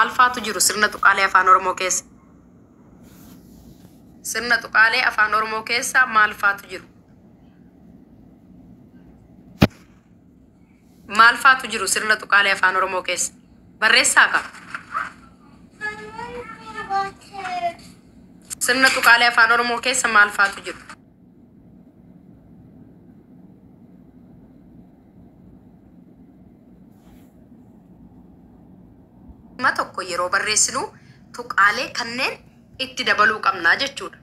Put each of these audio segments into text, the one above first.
maal faatu jiru sirna tuqaalee afaan Oromoo keessa? Sirna tuqaalee afaan Oromoo keessa maal faatu jiru? Maal faatu jiru sirna tuqaalee afaan Oromoo keessa? Barreessaa ka? Sirna tuqaalee afaan Oromoo keessa maal faatu jiru? Ma tokko yeroo barreessinu tuqaalee kanneen itti dabaluu qabnaa jechuudha.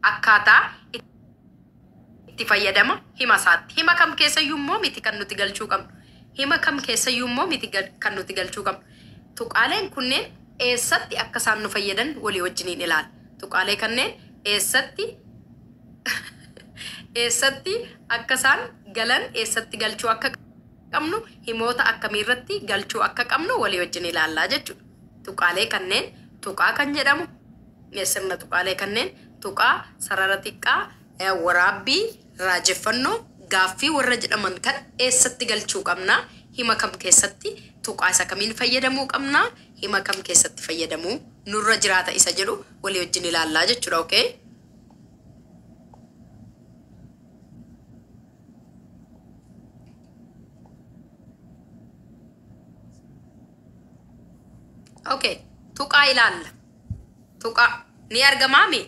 Akkaataa itti fayyadama hima isaatti. Hima kam keessayyuu immoo miti kan nuti galchuu qabnu. Hima kam keessayyuu immoo miti kan nuti galchuu qabnu. Tuqaaleen kunneen eessatti akka isaan nu fayyadan walii wajjiniin ilaala. Tuqaalee kanneen eessatti akka isaan galan, eessatti galchuu akka qabnu, himoota akkamiirratti galchuu akka qabnu walii wajjin ilaallaa jechuudha. Tuqaalee kanneen tuqaa kan jedhamu, sirna tuqaalee kanneen tuqaa, sarara xiqqaa, waraabbii, raajeffannoo, gaaffii warra jedhaman kan eessatti galchuu qabnaa, hima kam keessatti tuqaa isa kamiin fayyadamuu qabnaa, hima kam keessatti fayyadamuu nurra jiraata isa jedhu walii wajjin ilaallaa jechuudha. Okay? Okay, tuqaa ilaalla. Tuqaa ni argamaa mi?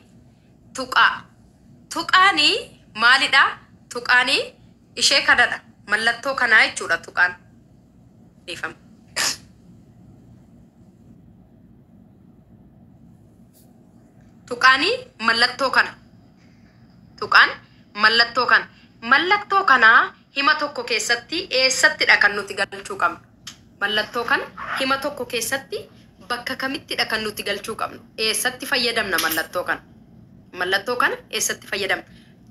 Tuqaa. Tuqaani maalidha? Tuqaani ishee kanadha. Mallattoo kanaa jechuudha tuqaan. Dhiifama. Tuqaani mallattoo kana. Tuqaan mallattoo kana. Mallattoo kanaa hima tokko keessatti eessattidha kan nuti galchuu qabnu. Mallattoo kana hima tokko keessatti bakka kamittidha kan nuti galchuu qabnu. Eessatti fayyadamna mallattoo kana? Mallattoo kana eessatti fayyadamna?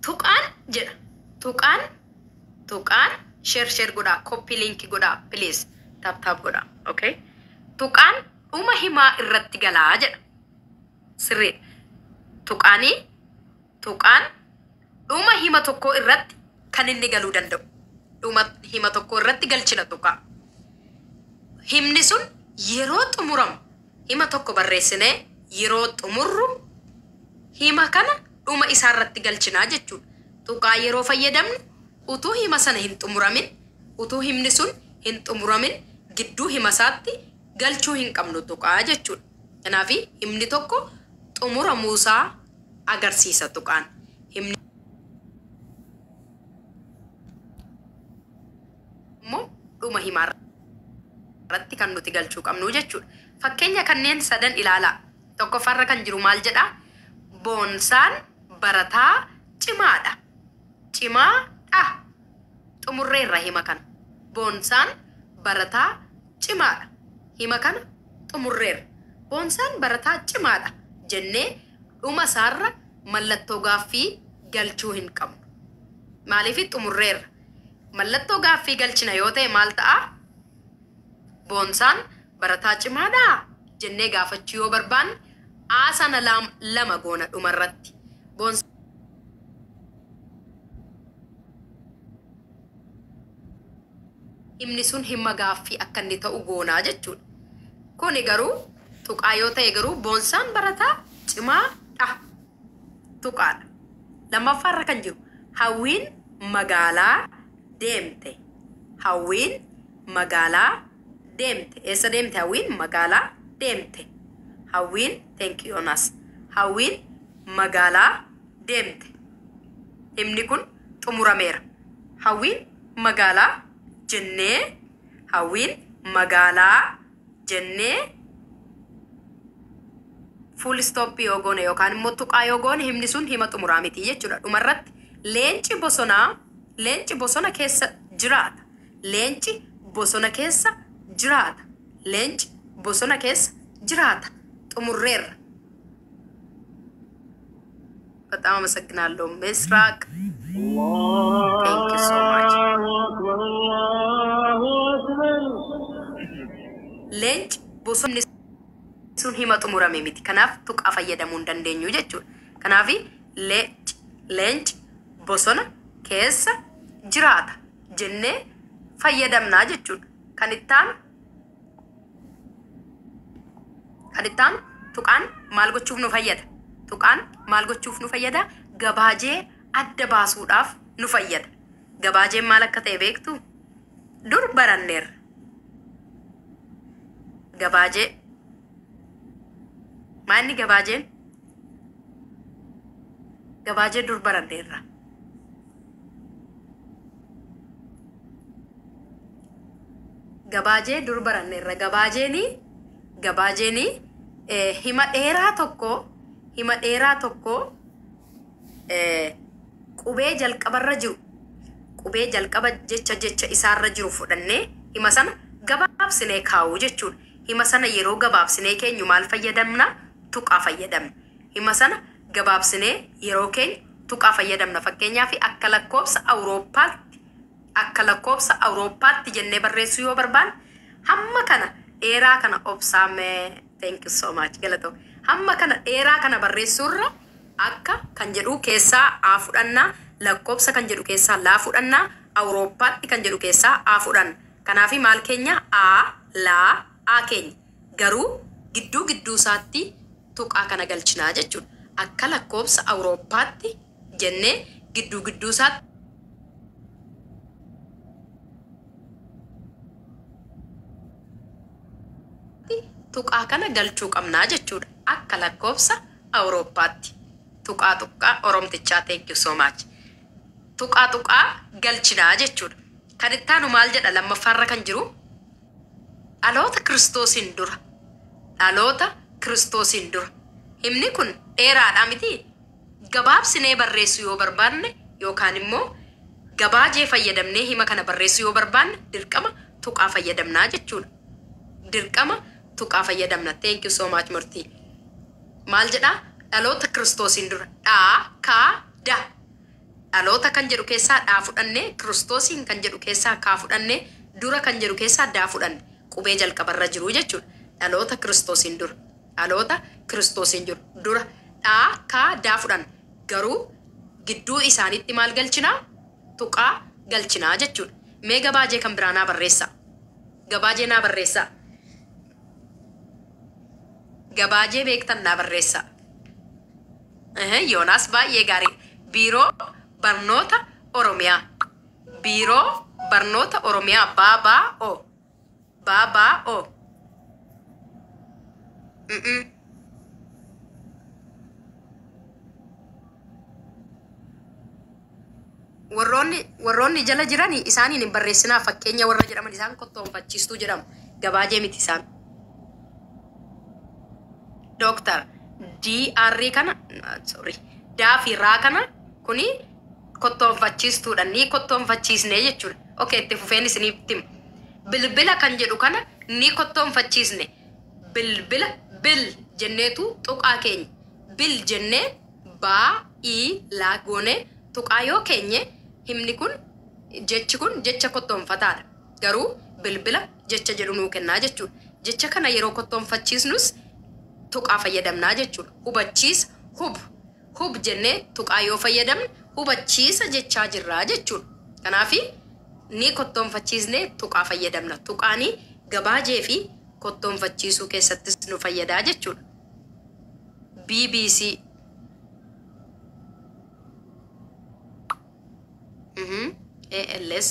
Tuqaan jedha. Tuqaan share godhaa, copy link godhaa, please tap godhaa. Okay? Tuqaan dhuma himaa irratti galaa jedha. Sirriidha. Tuqaan dhuma hima tokko irratti kan inni galuu danda'u. Dhuma hima tokko irratti galchina tuqaa. Himni sun yeroo xumuramu, hima tokko barreessinee yeroo xumurru hima kana dhuma isaa irratti galchinaa jechuudha. Tuqaa yeroo fayyadamnu utuu hima sana hin xumuramin, utuu himni sun hin xumuramin gidduu hima isaatti galchuu hin qabnu tuqaa jechuudha. Kanaaf himni tokko xumuramuusaa agarsiisa tuqaan. Himni immoo dhuma himaa irratti kan nuti galchuu qabnu jechuudha. Fakkeenya kanneen sadan ilaalaa. Tokkoffaarra kan jiru maal jedhaa? Boonsaan barataa cimaadha. Cimaadha. Xumurreerra hima kana. Boonsaan barataa cimaadha. Hima kana xumurreerra. Boonsaan barataa cimaadha jennee dhuma isaarra mallattoo gaaffii galchuu hin qabnu. Maaliif xumurreerra? Mallattoo gaaffii galchina yoo ta'e maal ta'a? Boonsaan barataa cimaadha jennee gaafachuu yoo barbaanne sana lama goona dhumarratti. Himni sun hima gaaffii akka inni ta'u goonaa jechuudha. Kuni garuu tuqaa yoo ta'e garuu boonsaan barataa cimaadha. Tuqaadha. Lammaffaarra kan jiru hawwiin magaalaa deemte. Hawwiin magaalaa deemte. Eessa deemte hawwiin? Magaalaa deemte. Hawwiin, thank you Onas. Hawwiin magaalaa deemte. Himni kun xumurameera. Hawwiin magaalaa jennee, hawwiin magaalaa jennee full stop yoo goone yookaan immoo tuqaa yoo goone himni sun hima xumuraa miti jechuudha. Dhumarratti leenci bosona keessa jiraata. Leenci bosona keessa jiraata. Leenci bosona keessa jiraata. xumurreerra. በጣም አመሰግናለሁ ምስራቅ። Thank you so much. Leenci bosonni sun hima xumurame miti. Kanaaf tuqaa fayyadamuu hin dandeenyu jechuudha. Kanaaf leenci bosona keessa jiraata jennee fayyadamnaa jechuudha. Kan ittaan Kadittaan tuqaan maal gochuuf nu fayyada? Tuqaan maal gochuuf nu fayyada? Gabaajee adda baasuudhaaf nu fayyada. Gabaajeen maal akka ta'e beektu? Dur baranneerra. Gabaajee. Maanni gabaajeen? Gabaajee dur baranneerra. Gabaajee dur baranneerra. Gabaajeeni hima dheeraa tokko qubee jalqabarra jiru. Qubee jalqaba jecha isaarra jiru fudhannee hima sana gabaabsinee kaa'uu jechuudha. Hima sana yeroo gabaabsinee keenyu maal fayyadamna? Tuqaa fayyadamna. Hima sana gabaabsinee yeroo keenyu tuqaa fayyadamna. Fakkeenyaaf akka lakkoobsa Awurooppaatti jennee barreessuu yoo barbaanne hamma kana dheeraa kana obsaamee thank you so much galatoo. Hamma kana dheeraa kana barreessuurra akka kan jedhu keessaa A fudhannaa, lakkoobsa kan jedhu keessaa laa fudhannaa, Awurooppaatti kan jedhu keessaa A fudhanna. Kanaafi maal keenya A, laa, A keenya. Garuu gidduu isaatti tuqaa kana galchinaa jechuudha. Akka lakkoobsa Awurooppaatti jennee gidduu isaatti tuqaa kana galchuu qabnaa jechuudha. Akka lakkoobsa Awurooppaatti. Tuqaa Oromtichaa thank you so much. Tuqaa galchinaa jechuudha. Kan ittaanu maal jedha lammaffaarra kan jiru? Dhaloota Kiristoosiin dura. Dhaloota Kiristoosiin dura. Himni kun dheeraadhaa miti. Gabaabsinee barreessuu yoo barbaanne yookaan immoo gabaajee fayyadamnee hima kana barreessuu yoo barbaanne dirqama tuqaa fayyadamnaa jechuudha. Dirqama tuqaa fayyadamna. Thank you so much Murtii. Maal jedhaa? Dhaloota Kiristoosiin dura. Da. Dhaloota kan jedhu keessaa dhaa fudhannee, Kiristoosiin kan jedhu keessaa kaa fudhannee, dura kan jedhu keessaa daa fudhanne. Qubee jalqabarra jiru jechuudha. Dhaloota Kiristoosiin dura. Dhaloota Kiristoosiin dura. Daa fudhanne. Garuu gidduu isaaniitti maal galchinaa? Tuqaa galchinaa jechuudha. Mee gabaajee kan biraa naa barreessaa. Gabaajee naa barreessaa. Gabaajee beektan naa barreessaa. Yoonaas baay'ee gaarii. Biiroo Barnoota Oromiyaa. Biiroo Barnoota Oromiyaa BBO. Warroonni jala jirani isaaniin hin barreessinaa. Fakkeenya warra jedhaman isaan kottoonfachiistuu jedhamu. Gabaajee miti isaan. Dooktar DR kana daa fi raa kana kuni kottoonfachiistuudha. Ni kottoonfachiisnee jechuudha. Okay, itti fufeen isinitti himu. Bilbila kan jedhu kana ni kottoonfachiisne. Bilbila bil jenneetu tuqaa keenya. Bil jennee laa goonee tuqaa yoo keenye himni kun jecha kottoonfataadha. Garuu bilbila jecha jedhu nuu kennaa jechuudha. Jecha kana yeroo kottoonfachiisnus tuqaa fayyadamnaa jechuudha. Hubachiisa hub jennee tuqaa yoo fayyadamne hubachiisa jechaa jirraa jechuudha. Kanaafi ni kottoonfachiisnee tuqaa fayyadamna. Tuqaanii gabaajee fi kottoonfachiisuu keessattis nu fayyadaa jechuudha. BBC ALS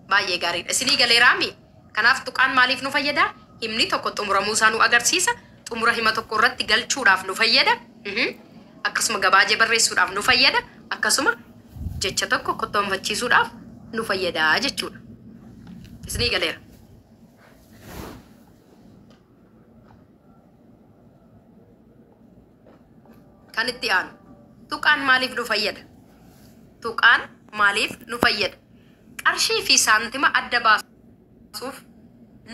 baay'ee gaariidha. Isinii galeeraami. Kanaaf tuqaan maaliif nu fayyada? Himni tokko xumuramuu isaa nu agarsiisa. Xumura hima tokko irratti galchuudhaaf nu fayyada. Akkasuma gabaajee barreessuudhaaf nu fayyada. Akkasuma jecha tokko kottoonfachiisuudhaaf nu fayyada jechuudha. Isinii galeera. Kan itti aanu tuqaan maaliif nu fayyada? Tuqaan maaliif nu fayyada? Qarshii fi saantima adda baasuuf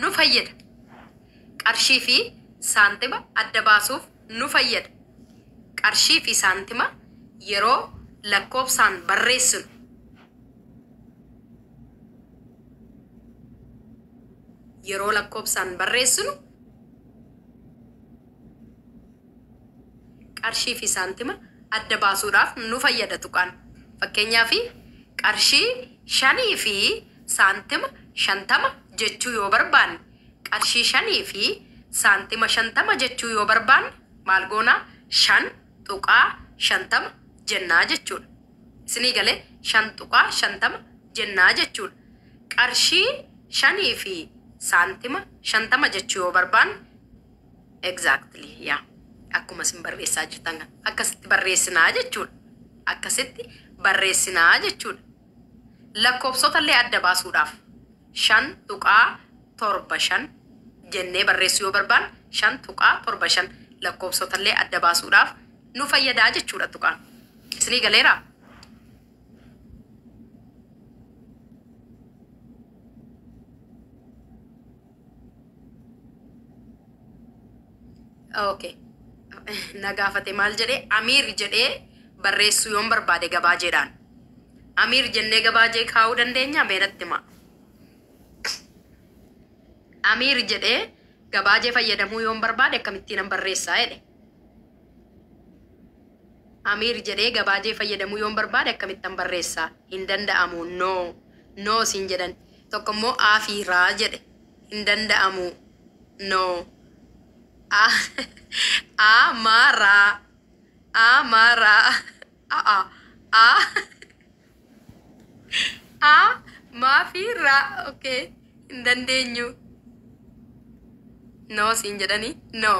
nu fayyada. Qarshii fi saantima adda baasuuf nu fayyada. Qarshii fi saantima yeroo lakkoobsaan barreessinu qarshii fi saantima adda baasuudhaaf nu fayyada tuqaan. Fakkeenyaaf qarshii 5 fi saantima 50 jechuu yoo barbaanne qarshii 5 fi saantima 50 jechuu yoo barbaanne maal goona 5.50 jennaa jechuudha. Isinii galee 5.50 jennaa jechuudha. Qarshii 5 fi saantima 50 jechuu yoo barbaanne exactly yaa akkuma isin barreessaa jirtan akkasitti barreessinaa jechuudha. Akkasitti barreessinaa jechuudha. Lakkoofsota illee adda baasuudhaaf 5.75 jennee barreessuu yoo barbaanne 5.75 lakkoofsota illee adda baasuudhaaf nu fayyadaa jechuudha tuqaan. Isinii galeeraa? Okay. Nagaafate maal jedhee Amiir jedhee barreessuu yoon barbaade gabaajeedhaan. Amiir jennee gabaajee kaa'uu dandeenya meeratti ma. Amiir jedhee gabaajee fayyadamuu yoon barbaade akkamittiin barreessaa jedhe. Amiir jedhee gabaajee fayyadamuu yoon barbaade akkamittiin barreessaa hin danda'amu no siin jedhan. Tokko immoo Afiiraa jedhe hin danda'amu no. Amara Mafira okay hin dandeenyu no siin jedhani no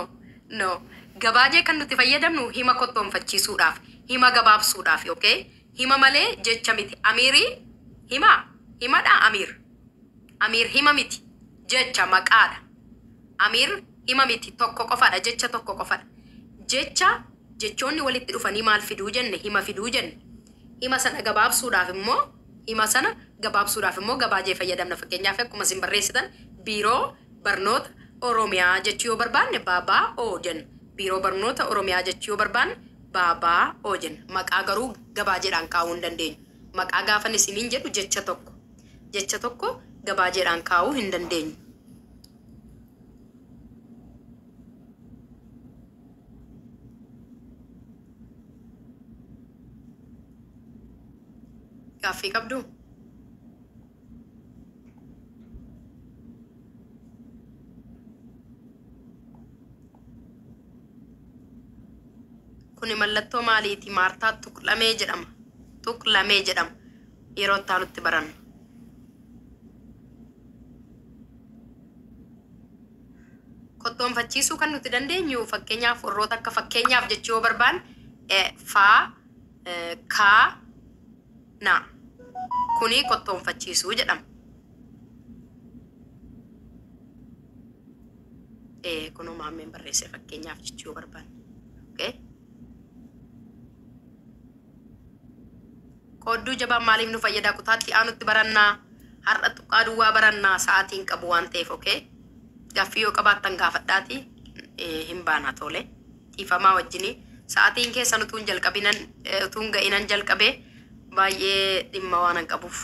gabaajee kan nuti fayyadamnu hima kottoonfachiisuudhaaf hima gabaabsuudhaaf okay hima malee jecha miti. Amiiri himadha. Amiir hima miti jecha maqaadha. Amiir hima miti tokko qofadha jecha tokko qofadha. Jechoonni walitti dhufanii maal fiduu jenne hima fiduu jenne. Hima sana gabaabsuudhaaf immoo gabaajee fayyadamna. Fakkeenyaaf akkuma isin barreessitan biiroo barnoota Oromiyaa jechuu yoo barbaanne baabaa oo jenna. Biiroo barnoota Oromiyaa jechuu yoo barbaanne baabaa oo jenna. Maqaa garuu gabaajeedhaan kaa'uu hin dandeenyu. Maqaa gaafan isiniin jedhu jecha tokko gabaajeedhaan kaa'uu hin dandeenyu. Gaaffii qabdu? Kuni mallattoo maaliiti? Maartaa tuqlamee jedhama. Yeroo itti aanutti baranna. Kottoonfachiisuu kan nuti dandeenyu fakkeenyaaf warroota akka fakkeenyaaf jechuu yoo barbaanne faa kaa na kuni kottoonfachiisuu jedhama. Kunoo maammeen barreesse fakkeenyaaf jechuu yoo barbaanne. Okay. Qoodduu jabaan maaliif nu fayyada? Kutaatti aanutti barannaa. Har'a tuqaa duwwaa barannaa sa'aatiin qabu waan ta'eef okay. Gaaffii yoo qabaattan gaafadhaati hin baana tole. Dhiifamaa wajjini sa'aatiin keessan utuun ga'inan jalqabee baay'ee dhimma waan qabuuf